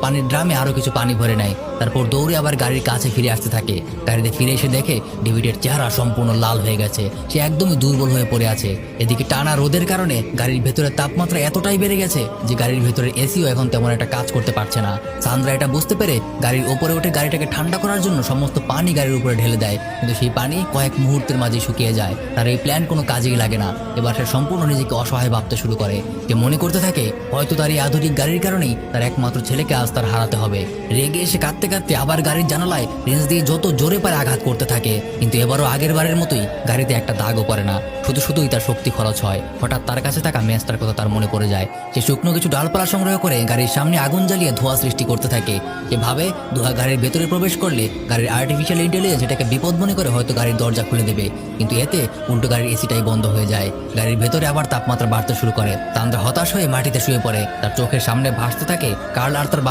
পানির ড্রামে আরো কিছু পানি ভরে নেয়। তারপর দৌড়ে আবার গাড়ির কাছে ফিরে আসতে থাকে। গাড়িতে ফিরে এসে দেখে ডেভিডের চেহারা সম্পূর্ণ লাল হয়ে গেছে, সে একদমই দুর্বল হয়ে পড়ে আছে। এদিকে টানা রোদের কারণে গাড়ির ভেতরে তাপমাত্রা এতটাই বেড়ে গেছে যে গাড়ির ভেতরে এসিও এখন তেমন একটা কাজ করতে পারছে না। সান্দ্রা এটা বুঝতে পেরে গাড়ির ওপরে উঠে গাড়িটাকে ঠান্ডা করার জন্য সমস্ত পানি গাড়ির উপরে ঢেলে দেয়, কিন্তু সেই পানি কয়েক মুহূর্তের মাঝে শুকিয়ে যায়। তার এই প্ল্যান কোনো কাজেই লাগে না। এবার সে সম্পূর্ণ নিজেকে অসহায় ভাবতে শুরু করে। সে মনে করতে থাকে হয়তো তার এই আধুনিক গাড়ির কারণেই তার একমাত্র ছেলেকে আজ তার হারাতে হবে। রেগে এসে কাঁদতে কাঁদতে আবার গাড়ির জানালায় রেঞ্জ দিয়ে যত জোরে পারে আঘাত করতে থাকে, কিন্তু এবারও আগের বারের মতোই গাড়িতে একটা দাগও পড়ে না, শুধুই তার শক্তি খরচ হয়। হঠাৎ তার কাছে থাকা ম্যাচটার কথা তার মনে পড়ে যায়। সে শুকনো কিছু ডালপালা সংগ্রহ করে গাড়ির সামনে আগুন জ্বালিয়ে ধোঁয়া সৃষ্টি করতে থাকে। সে ভাবে ধোঁয়া গাড়ির ভেতরে প্রবেশ করলে গাড়ির আর্টিফিশিয়াল ইন্টেলিজেন্স এটাকে বিপদ মনে করে হয়তো গাড়ির দরজা খুলে দেবে, কিন্তু এতে উল্টো গাড়ির এসিটাই বন্ধ হয়ে যায়। গাড়ির ভেতরে আবার তাপমাত্রা বাড়তে শুরু করে। সান্দ্রা হতাশ হয়ে মাটিতে শুয়ে পড়ে। তার চোখের সামনে ভাসতে থাকে কার্ল আর তার